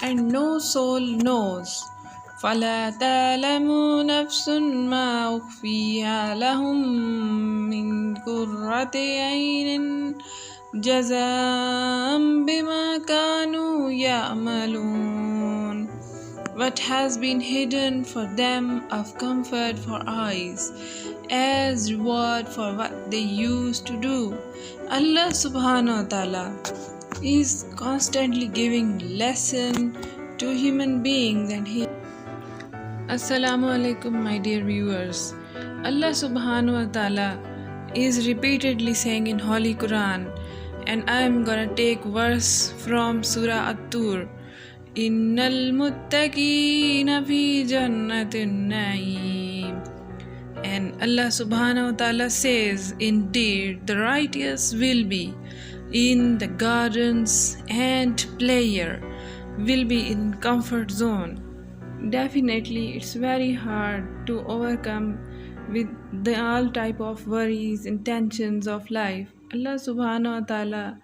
and no soul knows. فَلَا تَعْلَمُ نَفْسٌ مَا أُخْفِيَ لَهُم مِّن قُرَّةِ أَعْيُنٍ جَزَاءً بِمَا كَانُوا يَعْمَلُونَ. What has been hidden for them of comfort for eyes, as reward for what they used to do. Allah subhanahu wa ta'ala is constantly giving lesson to human beings and he Assalamu alaikum, my dear viewers. Allah subhanahu wa ta'ala is repeatedly saying in Holy Quran, and I am gonna take verse from Surah At-Tur. Innal muttaqina fi jannatin na'im. And Allah subhanahu wa ta'ala says, indeed the righteous will be in the gardens and player will be in comfort zone. Definitely it's very hard to overcome with the all type of worries and tensions of life. Allah subhanahu wa ta'ala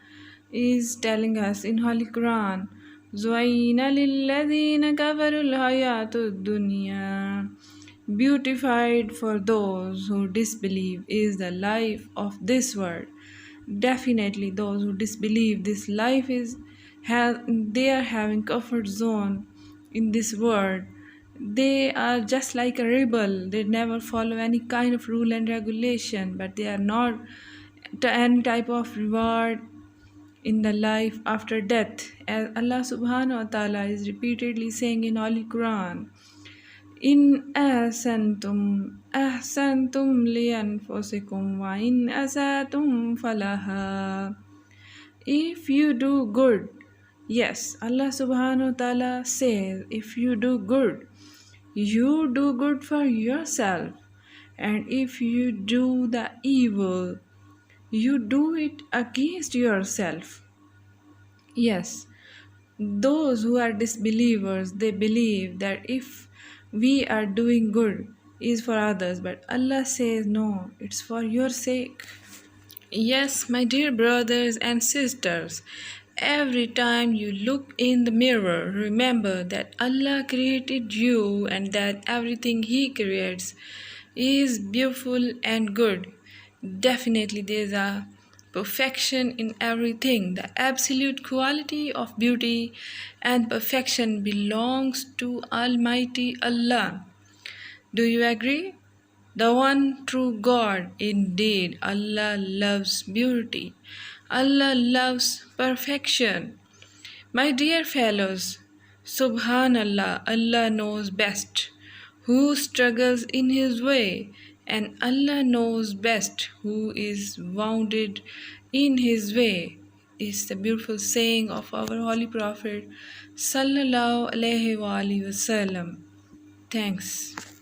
is telling us in Holy Quran, زُوَيْنَ لِلَّذِينَ كَفَرُوا الْحَيَاةُ الدُّنْيَا. Beautified for those who disbelieve is the life of this world. Definitely those who disbelieve this life they are having comfort zone in this world. They are just like a rebel. They never follow any kind of rule and regulation, but they are not to any type of reward in the life after death. As Allah subhanahu wa ta'ala is repeatedly saying in Holy Quran, in ahsantum li anfusikum wa in asatum falaha. If you do good, yes, Allah subhanahu wa ta'ala says, if you do good, you do good for yourself. And if you do the evil, you do it against yourself. Yes, those who are disbelievers, they believe that if we are doing good is for others, but Allah says no, it's for your sake. Yes, my dear brothers and sisters, every time you look in the mirror, remember that Allah created you and that everything He creates is beautiful and good. Definitely there is a perfection in everything. The absolute quality of beauty and perfection belongs to Almighty Allah. Do you agree? The one true God. Indeed, Allah loves beauty. Allah loves perfection. My dear fellows, Subhanallah, Allah knows best who struggles in His way, and Allah knows best who is wounded in His way. Is the beautiful saying of our Holy Prophet Sallallahu Alaihi Wasallam. Thanks.